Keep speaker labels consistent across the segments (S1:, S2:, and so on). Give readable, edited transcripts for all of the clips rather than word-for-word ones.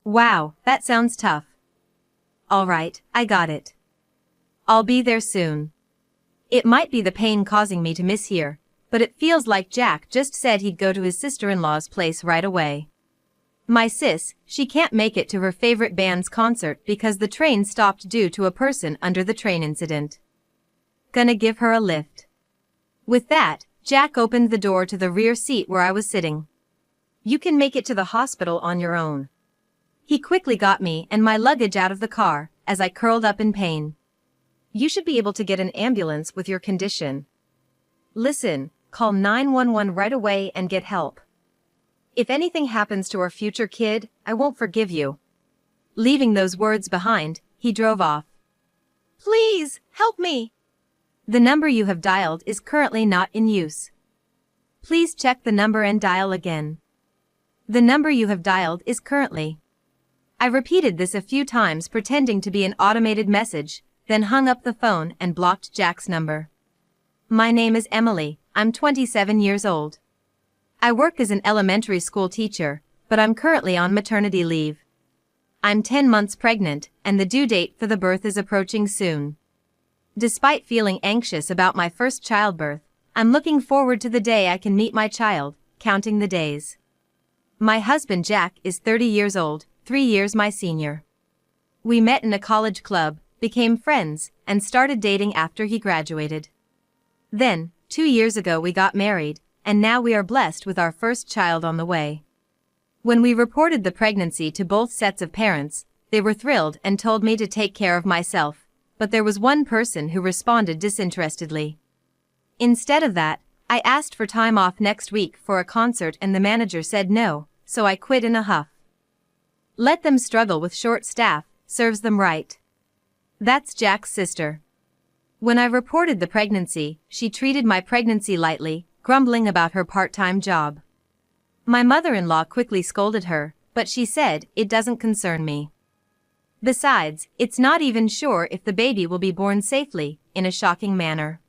S1: Wow, that sounds tough. Alright, I got it. I'll be there soon. It might be the pain causing me to miss here, but it feels like Jack just said he'd go to his sister-in-law's place right away. My sis, she can't make it to her favorite band's concert because the train stopped due to a person under the train incident. Gonna give her a lift. With that, Jack opened the door to the rear seat where I was sitting. You can make it to the hospital on your own. He quickly got me and my luggage out of the car, as I curled up in pain. You should be able to get an ambulance with your condition. Listen, call 911 right away and get help. If anything happens to our future kid, I won't forgive you. Leaving those words behind, he drove off. Please, help me. The number you have dialed is currently not in use. Please check the number and dial again. The number you have dialed is currently. I repeated this a few times pretending to be an automated message, then hung up the phone and blocked Jack's number. My name is Emily, I'm 27 years old. I work as an elementary school teacher, but I'm currently on maternity leave. I'm 10 months pregnant, and the due date for the birth is approaching soon. Despite feeling anxious about my first childbirth, I'm looking forward to the day I can meet my child, counting the days. My husband Jack is 30 years old, 3 years my senior. We met in a college club, became friends, and started dating after he graduated. Then, 2 years ago we got married, and now we are blessed with our first child on the way. When we reported the pregnancy to both sets of parents, they were thrilled and told me to take care of myself, but there was one person who responded disinterestedly. Instead of that, I asked for time off next week for a concert and the manager said no, so I quit in a huff. Let them struggle with short staff, serves them right. That's Jack's sister. When I reported the pregnancy, she treated my pregnancy lightly, grumbling about her part-time job. My mother-in-law quickly scolded her, but she said, it doesn't concern me. Besides, it's not even sure if the baby will be born safely, in a shocking manner.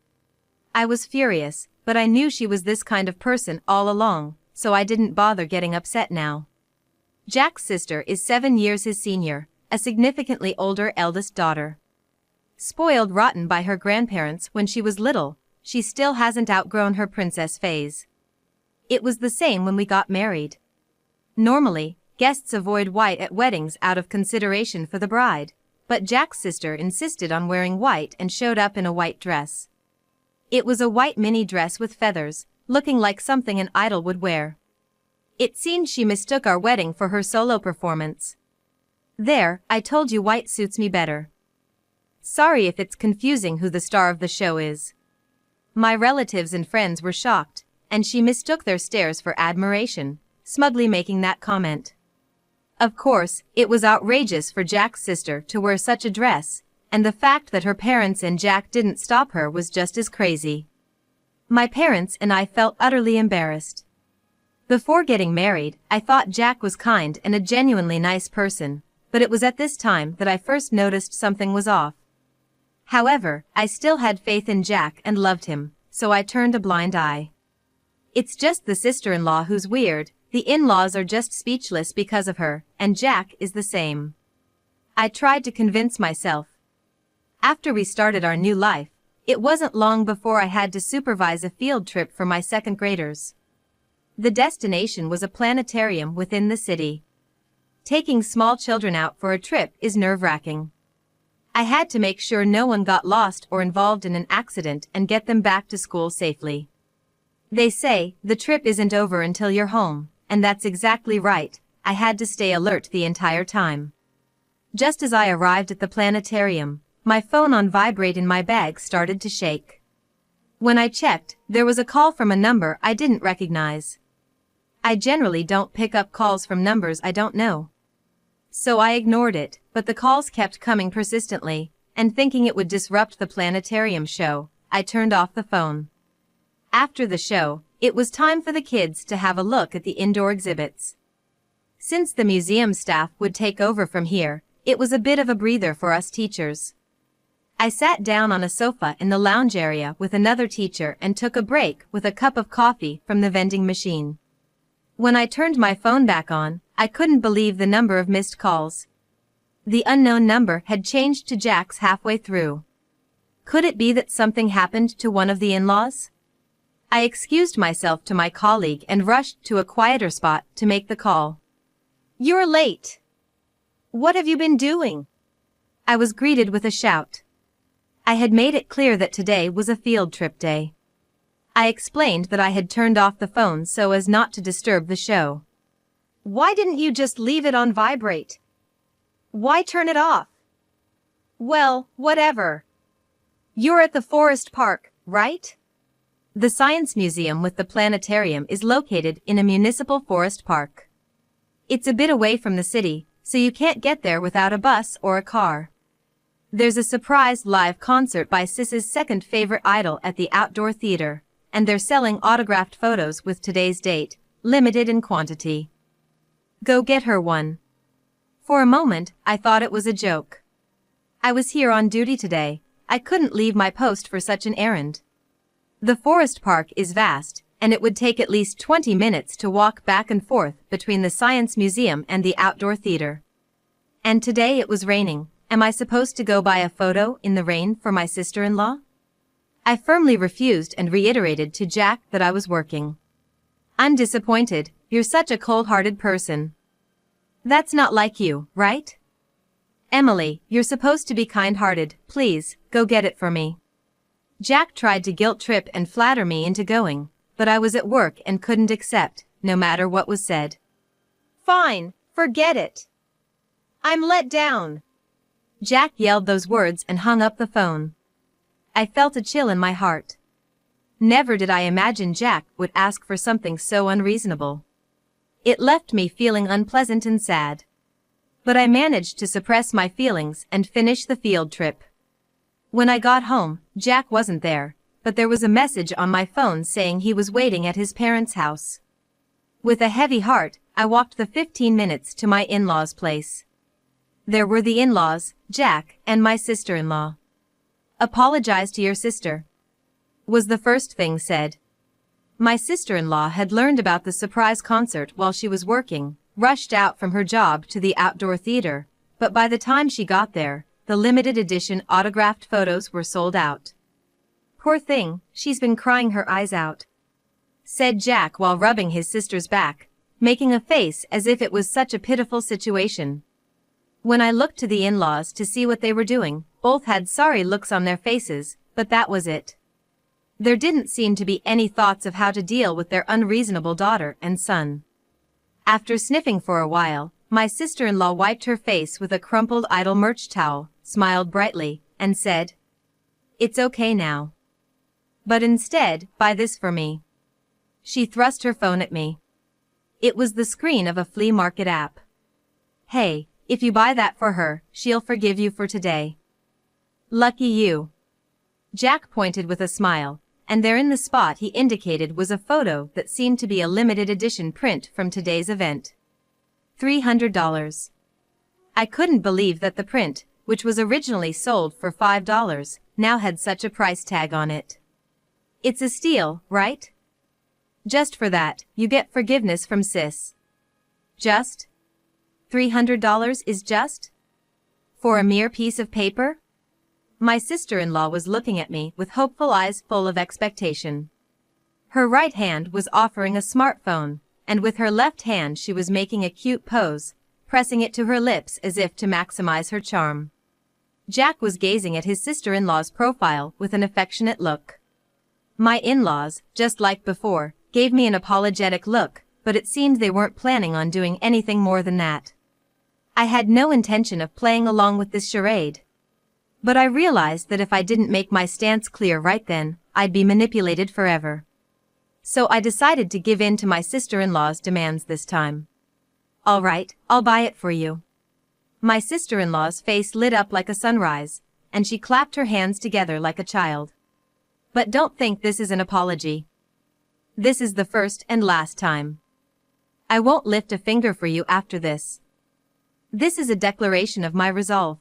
S1: I was furious, but I knew she was this kind of person all along, so I didn't bother getting upset now. Jack's sister is 7 years his senior, a significantly older eldest daughter. Spoiled rotten by her grandparents when she was little, she still hasn't outgrown her princess phase. It was the same when we got married. Normally, guests avoid white at weddings out of consideration for the bride, but Jack's sister insisted on wearing white and showed up in a white dress. It was a white mini dress with feathers, looking like something an idol would wear. It seemed she mistook our wedding for her solo performance. There, I told you white suits me better. Sorry if it's confusing who the star of the show is. My relatives and friends were shocked, and she mistook their stares for admiration, smugly making that comment. Of course, it was outrageous for Jack's sister to wear such a dress, and the fact that her parents and Jack didn't stop her was just as crazy. My parents and I felt utterly embarrassed. Before getting married, I thought Jack was kind and a genuinely nice person, but it was at this time that I first noticed something was off. However, I still had faith in Jack and loved him, so I turned a blind eye. It's just the sister-in-law who's weird, the in-laws are just speechless because of her, and Jack is the same. I tried to convince myself. After we started our new life, it wasn't long before I had to supervise a field trip for my second graders. The destination was a planetarium within the city. Taking small children out for a trip is nerve-wracking. I had to make sure no one got lost or involved in an accident and get them back to school safely. They say, the trip isn't over until you're home, and that's exactly right. I had to stay alert the entire time. Just as I arrived at the planetarium, my phone on vibrate in my bag started to shake. When I checked, there was a call from a number I didn't recognize. I generally don't pick up calls from numbers I don't know. So I ignored it, but the calls kept coming persistently, and thinking it would disrupt the planetarium show, I turned off the phone. After the show, it was time for the kids to have a look at the indoor exhibits. Since the museum staff would take over from here, it was a bit of a breather for us teachers. I sat down on a sofa in the lounge area with another teacher and took a break with a cup of coffee from the vending machine. When I turned my phone back on, I couldn't believe the number of missed calls. The unknown number had changed to Jack's halfway through. Could it be that something happened to one of the in-laws? I excused myself to my colleague and rushed to a quieter spot to make the call. "You're late. What have you been doing?" I was greeted with a shout. I had made it clear that today was a field trip day. I explained that I had turned off the phone so as not to disturb the show. "Why didn't you just leave it on vibrate? Why turn it off?" "Well, whatever. You're at the forest park, right?" The science museum with the planetarium is located in a municipal forest park. It's a bit away from the city, so you can't get there without a bus or a car. There's a surprise live concert by Sis's second favorite idol at the outdoor theater, and they're selling autographed photos with today's date, limited in quantity. Go get her one. For a moment, I thought it was a joke. I was here on duty today. I couldn't leave my post for such an errand. The forest park is vast, and it would take at least 20 minutes to walk back and forth between the science museum and the outdoor theater. And today it was raining. Am I supposed to go buy a photo in the rain for my sister-in-law? I firmly refused and reiterated to Jack that I was working. "I'm disappointed. You're such a cold-hearted person." "That's not like you, right? Emily, you're supposed to be kind-hearted. Please, go get it for me." Jack tried to guilt-trip and flatter me into going, but I was at work and couldn't accept, no matter what was said. "Fine, forget it. I'm let down." Jack yelled those words and hung up the phone. I felt a chill in my heart. Never did I imagine Jack would ask for something so unreasonable. It left me feeling unpleasant and sad. But I managed to suppress my feelings and finish the field trip. When I got home, Jack wasn't there, but there was a message on my phone saying he was waiting at his parents' house. With a heavy heart, I walked the 15 minutes to my in-laws' place. There were the in-laws, Jack, and my sister-in-law. "Apologize to your sister," was the first thing said. My sister-in-law had learned about the surprise concert while she was working, rushed out from her job to the outdoor theater, but by the time she got there, the limited edition autographed photos were sold out. "Poor thing, she's been crying her eyes out," said Jack while rubbing his sister's back, making a face as if it was such a pitiful situation. When I looked to the in-laws to see what they were doing, both had sorry looks on their faces, but that was it. There didn't seem to be any thoughts of how to deal with their unreasonable daughter and son. After sniffing for a while, my sister-in-law wiped her face with a crumpled idol merch towel, smiled brightly, and said, "It's okay now. But instead, buy this for me." She thrust her phone at me. It was the screen of a flea market app. "Hey, if you buy that for her, she'll forgive you for today." "Lucky you." Jack pointed with a smile, and there in the spot he indicated was a photo that seemed to be a limited edition print from today's event. $300. I couldn't believe that the print, which was originally sold for $5, now had such a price tag on it. It's a steal, right? Just for that, you get forgiveness from Sis. Just? $300 is just? For a mere piece of paper? My sister-in-law was looking at me with hopeful eyes full of expectation. Her right hand was offering a smartphone, and with her left hand she was making a cute pose, pressing it to her lips as if to maximize her charm. Jack was gazing at his sister-in-law's profile with an affectionate look. My in-laws, just like before, gave me an apologetic look, but it seemed they weren't planning on doing anything more than that. I had no intention of playing along with this charade. But I realized that if I didn't make my stance clear right then, I'd be manipulated forever. So I decided to give in to my sister-in-law's demands this time. "All right, I'll buy it for you." My sister-in-law's face lit up like a sunrise, and she clapped her hands together like a child. "But don't think this is an apology. This is the first and last time. I won't lift a finger for you after this. This is a declaration of my resolve."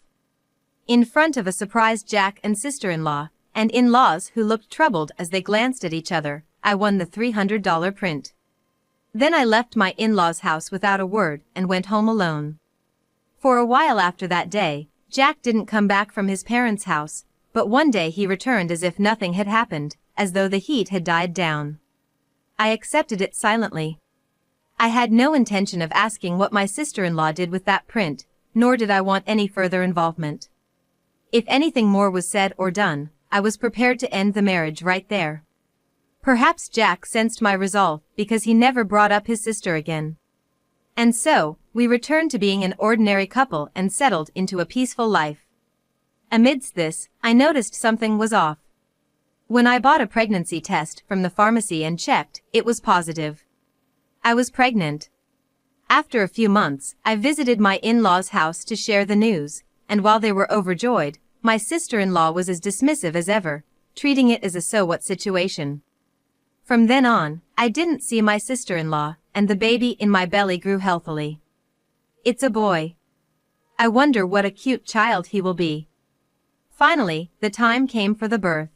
S1: In front of a surprised Jack and sister-in-law, and in-laws who looked troubled as they glanced at each other, I won the $300 print. Then I left my in-laws' house without a word and went home alone. For a while after that day, Jack didn't come back from his parents' house, but one day he returned as if nothing had happened, as though the heat had died down. I accepted it silently. I had no intention of asking what my sister-in-law did with that print, nor did I want any further involvement. If anything more was said or done, I was prepared to end the marriage right there. Perhaps Jack sensed my resolve because he never brought up his sister again. And so, we returned to being an ordinary couple and settled into a peaceful life. Amidst this, I noticed something was off. When I bought a pregnancy test from the pharmacy and checked, it was positive. I was pregnant. After a few months, I visited my in-laws' house to share the news, and while they were overjoyed, my sister-in-law was as dismissive as ever, treating it as a so-what situation. From then on, I didn't see my sister-in-law, and the baby in my belly grew healthily. It's a boy. I wonder what a cute child he will be. Finally, the time came for the birth.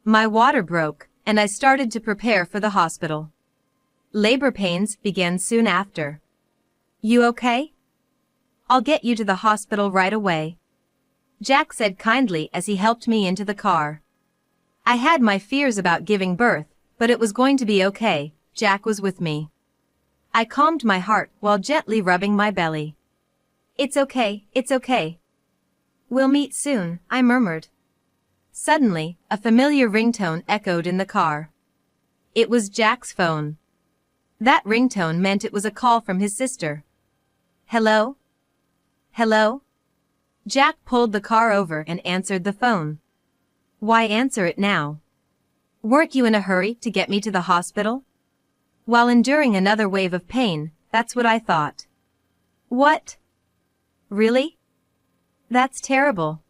S1: My water broke, and I started to prepare for the hospital. Labor pains began soon after. You okay? I'll get you to the hospital right away, Jack said kindly as he helped me into the car. I had my fears about giving birth, but it was going to be okay. Jack was with me. I calmed my heart while gently rubbing my belly. It's okay, it's okay. We'll meet soon, I murmured. Suddenly, a familiar ringtone echoed in the car. It was Jack's phone. That ringtone meant it was a call from his sister. Hello? Hello? Jack pulled the car over and answered the phone. Why answer it now? Weren't you in a hurry to get me to the hospital? While enduring another wave of pain, that's what I thought. What? Really? That's terrible.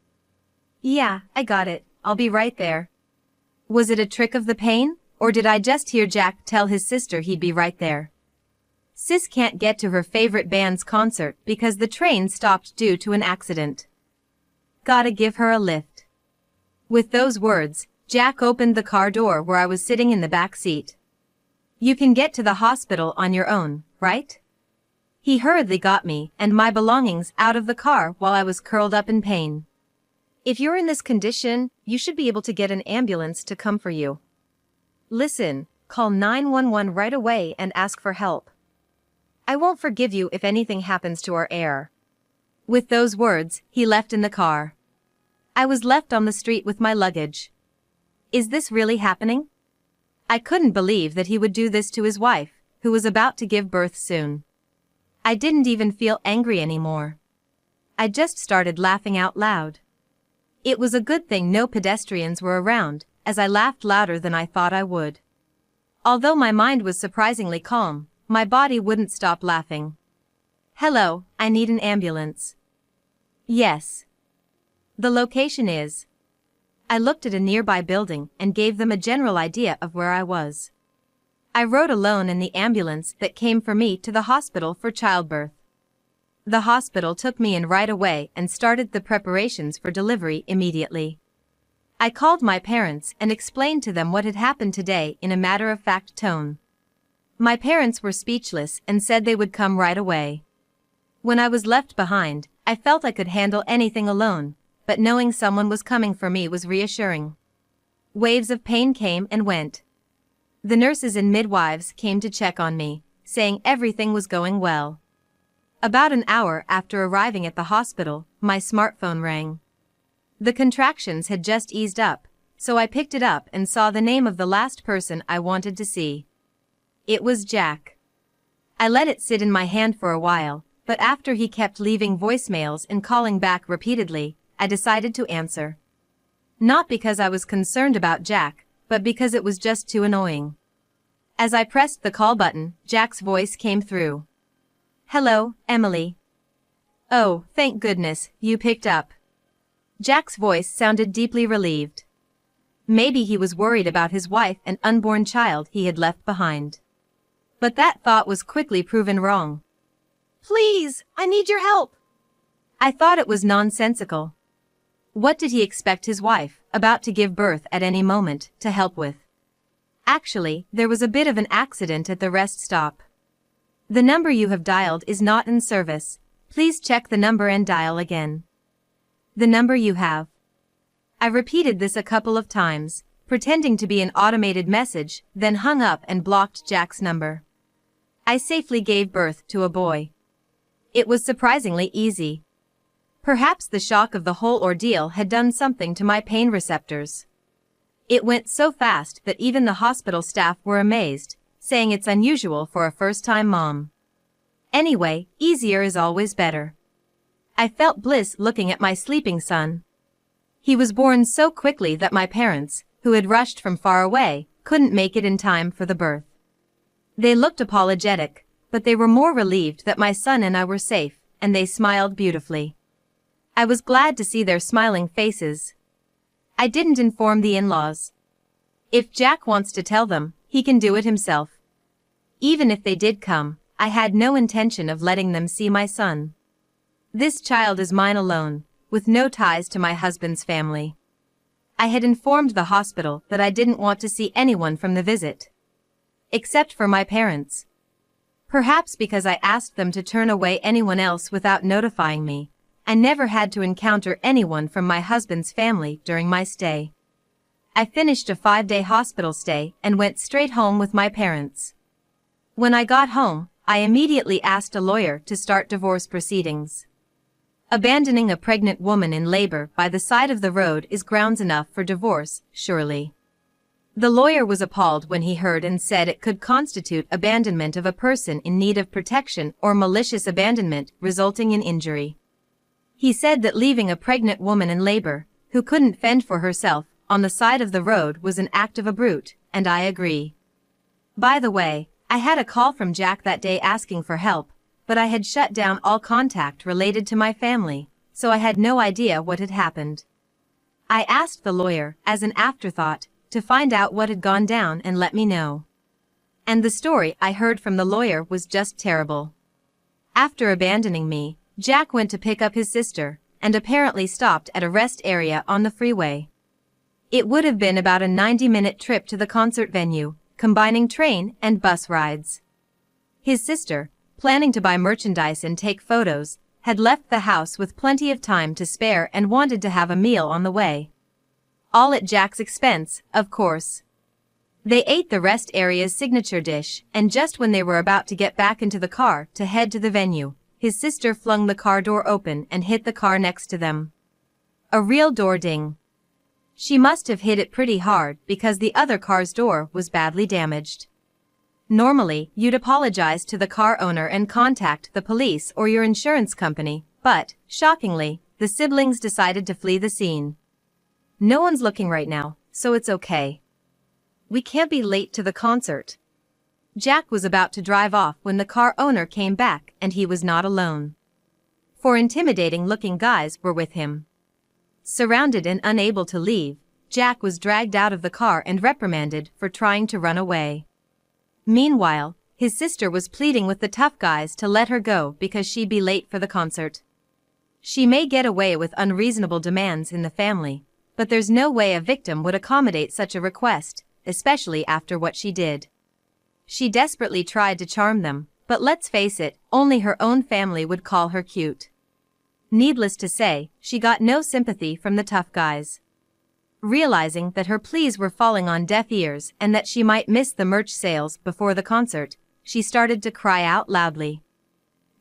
S1: Yeah, I got it. I'll be right there. Was it a trick of the pain, or did I just hear Jack tell his sister he'd be right there? Sis can't get to her favorite band's concert because the train stopped due to an accident. Gotta give her a lift. With those words, Jack opened the car door where I was sitting in the back seat. You can get to the hospital on your own, right? He hurriedly got me and my belongings out of the car while I was curled up in pain. If you're in this condition, you should be able to get an ambulance to come for you. Listen, call 911 right away and ask for help. I won't forgive you if anything happens to our heir. With those words, he left in the car. I was left on the street with my luggage. Is this really happening? I couldn't believe that he would do this to his wife, who was about to give birth soon. I didn't even feel angry anymore. I just started laughing out loud. It was a good thing no pedestrians were around, as I laughed louder than I thought I would. Although my mind was surprisingly calm, my body wouldn't stop laughing. Hello, I need an ambulance. Yes. The location is. I looked at a nearby building and gave them a general idea of where I was. I rode alone in the ambulance that came for me to the hospital for childbirth. The hospital took me in right away and started the preparations for delivery immediately. I called my parents and explained to them what had happened today in a matter-of-fact tone. My parents were speechless and said they would come right away. When I was left behind, I felt I could handle anything alone, but knowing someone was coming for me was reassuring. Waves of pain came and went. The nurses and midwives came to check on me, saying everything was going well. About an hour after arriving at the hospital, my smartphone rang. The contractions had just eased up, so I picked it up and saw the name of the last person I wanted to see. It was Jack. I let it sit in my hand for a while, but after he kept leaving voicemails and calling back repeatedly, I decided to answer. Not because I was concerned about Jack, but because it was just too annoying. As I pressed the call button, Jack's voice came through. Hello, Emily. Oh, thank goodness, you picked up. Jack's voice sounded deeply relieved. Maybe he was worried about his wife and unborn child he had left behind. But that thought was quickly proven wrong. Please, I need your help. I thought it was nonsensical. What did he expect his wife, about to give birth at any moment, to help with? Actually, there was a bit of an accident at the rest stop. The number you have dialed is not in service. Please check the number and dial again. The number you have. I repeated this a couple of times, pretending to be an automated message, then hung up and blocked Jack's number. I safely gave birth to a boy. It was surprisingly easy. Perhaps the shock of the whole ordeal had done something to my pain receptors. It went so fast that even the hospital staff were amazed, saying it's unusual for a first-time mom. Anyway, easier is always better. I felt bliss looking at my sleeping son. He was born so quickly that my parents, who had rushed from far away, couldn't make it in time for the birth. They looked apologetic, but they were more relieved that my son and I were safe, and they smiled beautifully. I was glad to see their smiling faces. I didn't inform the in-laws. If Jack wants to tell them, he can do it himself. Even if they did come, I had no intention of letting them see my son. This child is mine alone, with no ties to my husband's family. I had informed the hospital that I didn't want to see anyone from the visit. Except for my parents. Perhaps because I asked them to turn away anyone else without notifying me, I never had to encounter anyone from my husband's family during my stay. I finished a 5-day hospital stay and went straight home with my parents. When I got home, I immediately asked a lawyer to start divorce proceedings. Abandoning a pregnant woman in labor by the side of the road is grounds enough for divorce, surely. The lawyer was appalled when he heard and said it could constitute abandonment of a person in need of protection or malicious abandonment resulting in injury. He said that leaving a pregnant woman in labor, who couldn't fend for herself, on the side of the road was an act of a brute, and I agree. By the way, I had a call from Jack that day asking for help, but I had shut down all contact related to my family, so I had no idea what had happened. I asked the lawyer, as an afterthought, to find out what had gone down and let me know. And the story I heard from the lawyer was just terrible. After abandoning me, Jack went to pick up his sister, and apparently stopped at a rest area on the freeway. It would have been about a 90-minute trip to the concert venue, combining train and bus rides. His sister, planning to buy merchandise and take photos, had left the house with plenty of time to spare and wanted to have a meal on the way. All at Jack's expense, of course. They ate the rest area's signature dish, and just when they were about to get back into the car to head to the venue, his sister flung the car door open and hit the car next to them. A real door ding. She must have hit it pretty hard because the other car's door was badly damaged. Normally, you'd apologize to the car owner and contact the police or your insurance company, but, shockingly, the siblings decided to flee the scene. No one's looking right now, so it's okay. We can't be late to the concert. Jack was about to drive off when the car owner came back and he was not alone. 4 intimidating-looking guys were with him. Surrounded and unable to leave, Jack was dragged out of the car and reprimanded for trying to run away. Meanwhile, his sister was pleading with the tough guys to let her go because she'd be late for the concert. She may get away with unreasonable demands in the family, but there's no way a victim would accommodate such a request, especially after what she did. She desperately tried to charm them, but let's face it, only her own family would call her cute. Needless to say, she got no sympathy from the tough guys. Realizing that her pleas were falling on deaf ears and that she might miss the merch sales before the concert, she started to cry out loudly.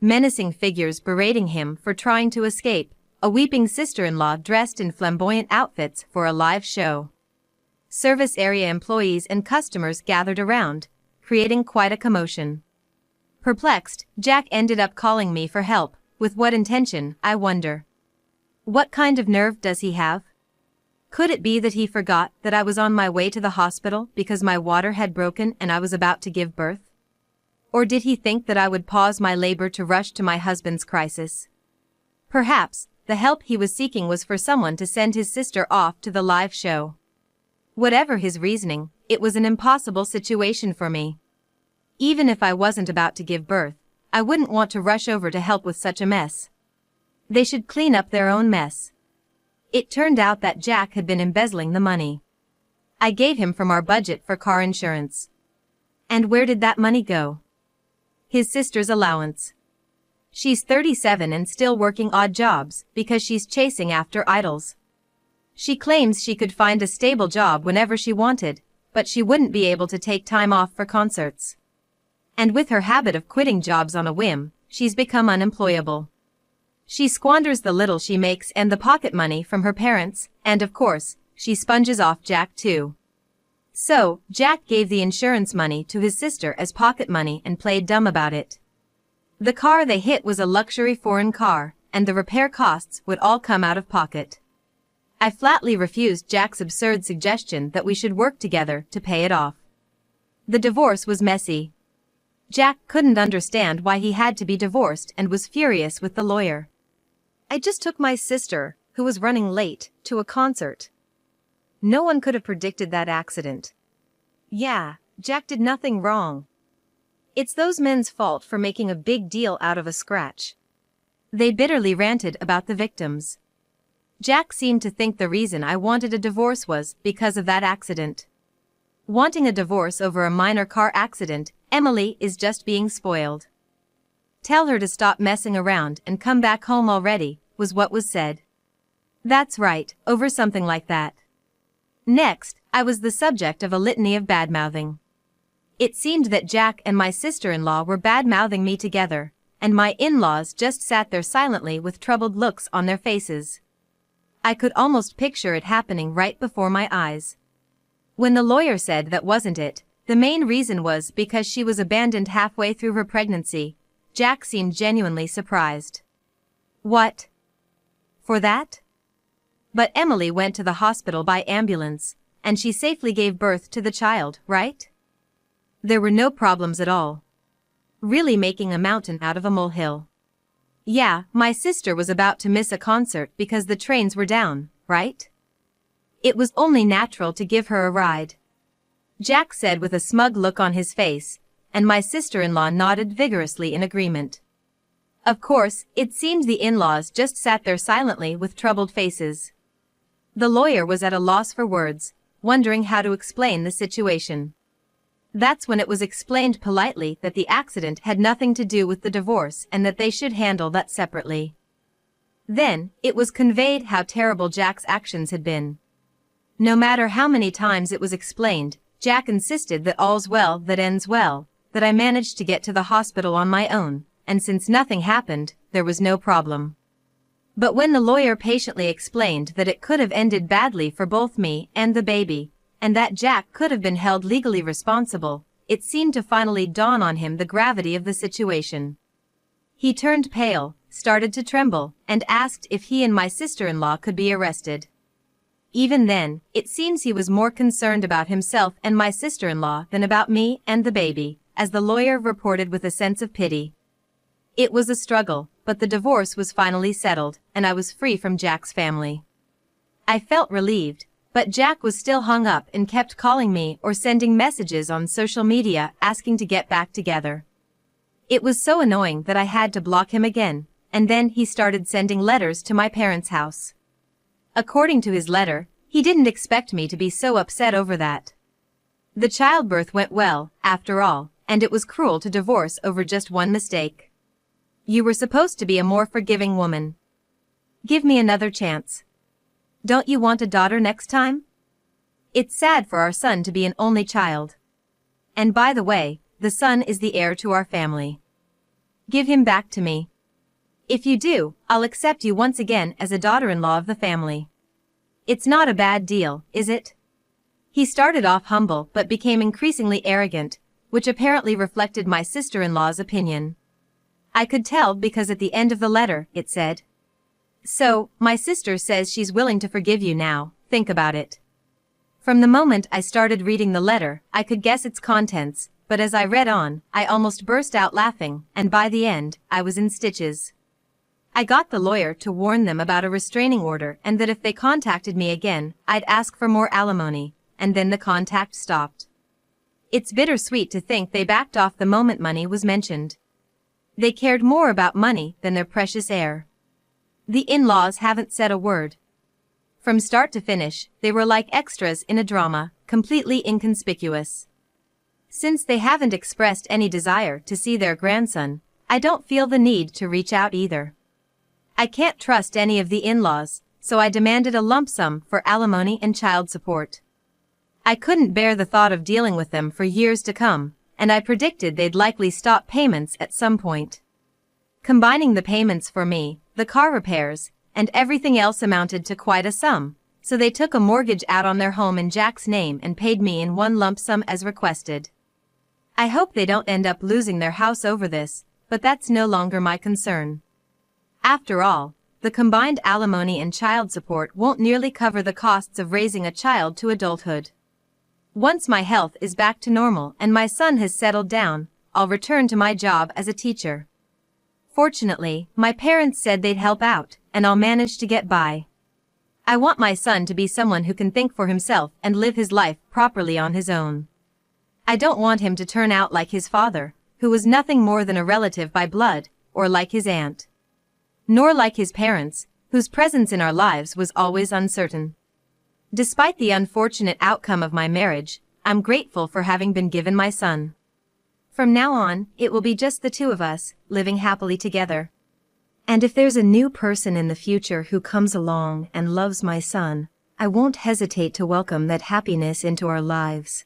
S1: Menacing figures berating him for trying to escape, a weeping sister-in-law dressed in flamboyant outfits for a live show. Service area employees and customers gathered around, creating quite a commotion. Perplexed, Jack ended up calling me for help. With what intention, I wonder? What kind of nerve does he have? Could it be that he forgot that I was on my way to the hospital because my water had broken and I was about to give birth? Or did he think that I would pause my labor to rush to my husband's crisis? Perhaps, the help he was seeking was for someone to send his sister off to the live show. Whatever his reasoning, it was an impossible situation for me. Even if I wasn't about to give birth, I wouldn't want to rush over to help with such a mess. They should clean up their own mess. It turned out that Jack had been embezzling the money. I gave him from our budget for car insurance. And where did that money go? His sister's allowance. She's 37 and still working odd jobs because she's chasing after idols. She claims she could find a stable job whenever she wanted, but she wouldn't be able to take time off for concerts. And with her habit of quitting jobs on a whim, she's become unemployable. She squanders the little she makes and the pocket money from her parents, and of course, she sponges off Jack too. So, Jack gave the insurance money to his sister as pocket money and played dumb about it. The car they hit was a luxury foreign car, and the repair costs would all come out of pocket. I flatly refused Jack's absurd suggestion that we should work together to pay it off. The divorce was messy. Jack couldn't understand why he had to be divorced and was furious with the lawyer. I just took my sister, who was running late, to a concert. No one could have predicted that accident. Yeah, Jack did nothing wrong. It's those men's fault for making a big deal out of a scratch. They bitterly ranted about the victims. Jack seemed to think the reason I wanted a divorce was because of that accident. Wanting a divorce over a minor car accident, Emily is just being spoiled. Tell her to stop messing around and come back home already, was what was said. That's right, over something like that. Next, I was the subject of a litany of badmouthing. It seemed that Jack and my sister-in-law were bad-mouthing me together, and my in-laws just sat there silently with troubled looks on their faces. I could almost picture it happening right before my eyes. When the lawyer said that wasn't it, the main reason was because she was abandoned halfway through her pregnancy, Jack seemed genuinely surprised. What? For that? But Emily went to the hospital by ambulance, and she safely gave birth to the child, right? There were no problems at all. Really making a mountain out of a molehill. Yeah, my sister was about to miss a concert because the trains were down, right? It was only natural to give her a ride. Jack said with a smug look on his face, and my sister-in-law nodded vigorously in agreement. Of course, it seemed the in-laws just sat there silently with troubled faces. The lawyer was at a loss for words, wondering how to explain the situation. That's when it was explained politely that the accident had nothing to do with the divorce and that they should handle that separately. Then, it was conveyed how terrible Jack's actions had been. No matter how many times it was explained, Jack insisted that all's well that ends well, that I managed to get to the hospital on my own, and since nothing happened, there was no problem. But when the lawyer patiently explained that it could have ended badly for both me and the baby, and that Jack could have been held legally responsible, it seemed to finally dawn on him the gravity of the situation. He turned pale, started to tremble, and asked if he and my sister-in-law could be arrested. Even then, it seems he was more concerned about himself and my sister-in-law than about me and the baby, as the lawyer reported with a sense of pity. It was a struggle, but the divorce was finally settled, and I was free from Jack's family. I felt relieved, but Jack was still hung up and kept calling me or sending messages on social media asking to get back together. It was so annoying that I had to block him again, and then he started sending letters to my parents' house. According to his letter, he didn't expect me to be so upset over that. The childbirth went well, after all, and it was cruel to divorce over just one mistake. You were supposed to be a more forgiving woman. Give me another chance. Don't you want a daughter next time? It's sad for our son to be an only child. And by the way, the son is the heir to our family. Give him back to me. If you do, I'll accept you once again as a daughter-in-law of the family. It's not a bad deal, is it? He started off humble but became increasingly arrogant, which apparently reflected my sister-in-law's opinion. I could tell because at the end of the letter, it said, "So, my sister says she's willing to forgive you now, think about it." From the moment I started reading the letter, I could guess its contents, but as I read on, I almost burst out laughing, and by the end, I was in stitches. I got the lawyer to warn them about a restraining order and that if they contacted me again, I'd ask for more alimony, and then the contact stopped. It's bittersweet to think they backed off the moment money was mentioned. They cared more about money than their precious heir. The in-laws haven't said a word. From start to finish, they were like extras in a drama, completely inconspicuous. Since they haven't expressed any desire to see their grandson, I don't feel the need to reach out either. I can't trust any of the in-laws, so I demanded a lump sum for alimony and child support. I couldn't bear the thought of dealing with them for years to come, and I predicted they'd likely stop payments at some point. Combining the payments for me, the car repairs, and everything else amounted to quite a sum, so they took a mortgage out on their home in Jack's name and paid me in one lump sum as requested. I hope they don't end up losing their house over this, but that's no longer my concern. After all, the combined alimony and child support won't nearly cover the costs of raising a child to adulthood. Once my health is back to normal and my son has settled down, I'll return to my job as a teacher. Fortunately, my parents said they'd help out, and I'll manage to get by. I want my son to be someone who can think for himself and live his life properly on his own. I don't want him to turn out like his father, who was nothing more than a relative by blood, or like his aunt. Nor like his parents, whose presence in our lives was always uncertain. Despite the unfortunate outcome of my marriage, I'm grateful for having been given my son. From now on, it will be just the two of us, living happily together. And if there's a new person in the future who comes along and loves my son, I won't hesitate to welcome that happiness into our lives.